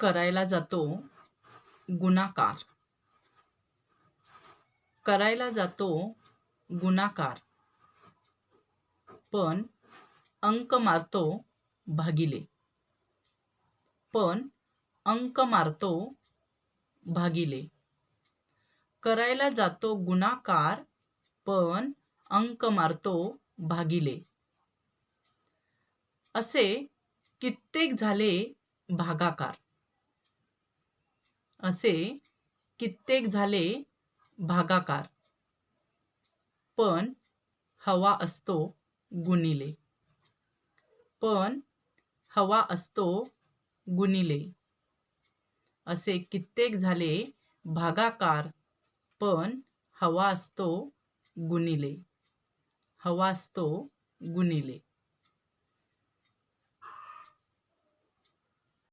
करायला जातो गुणाकार. करायला जातो गुणाकार, पण अंक मारतो भागिले. पण अंक मारतो भागिले. करायला जातो गुणाकार, पण अंक मारतो भागिले. असे कित्येक झाले भागाकार. असे कित्येक झाले भागाकार, पण हवा असतो गुणिले. पण हवा असतो गुणिले. असे कित्येक झाले भागाकार, पण हवा असतो गुणिले. हवा असतो गुणिले.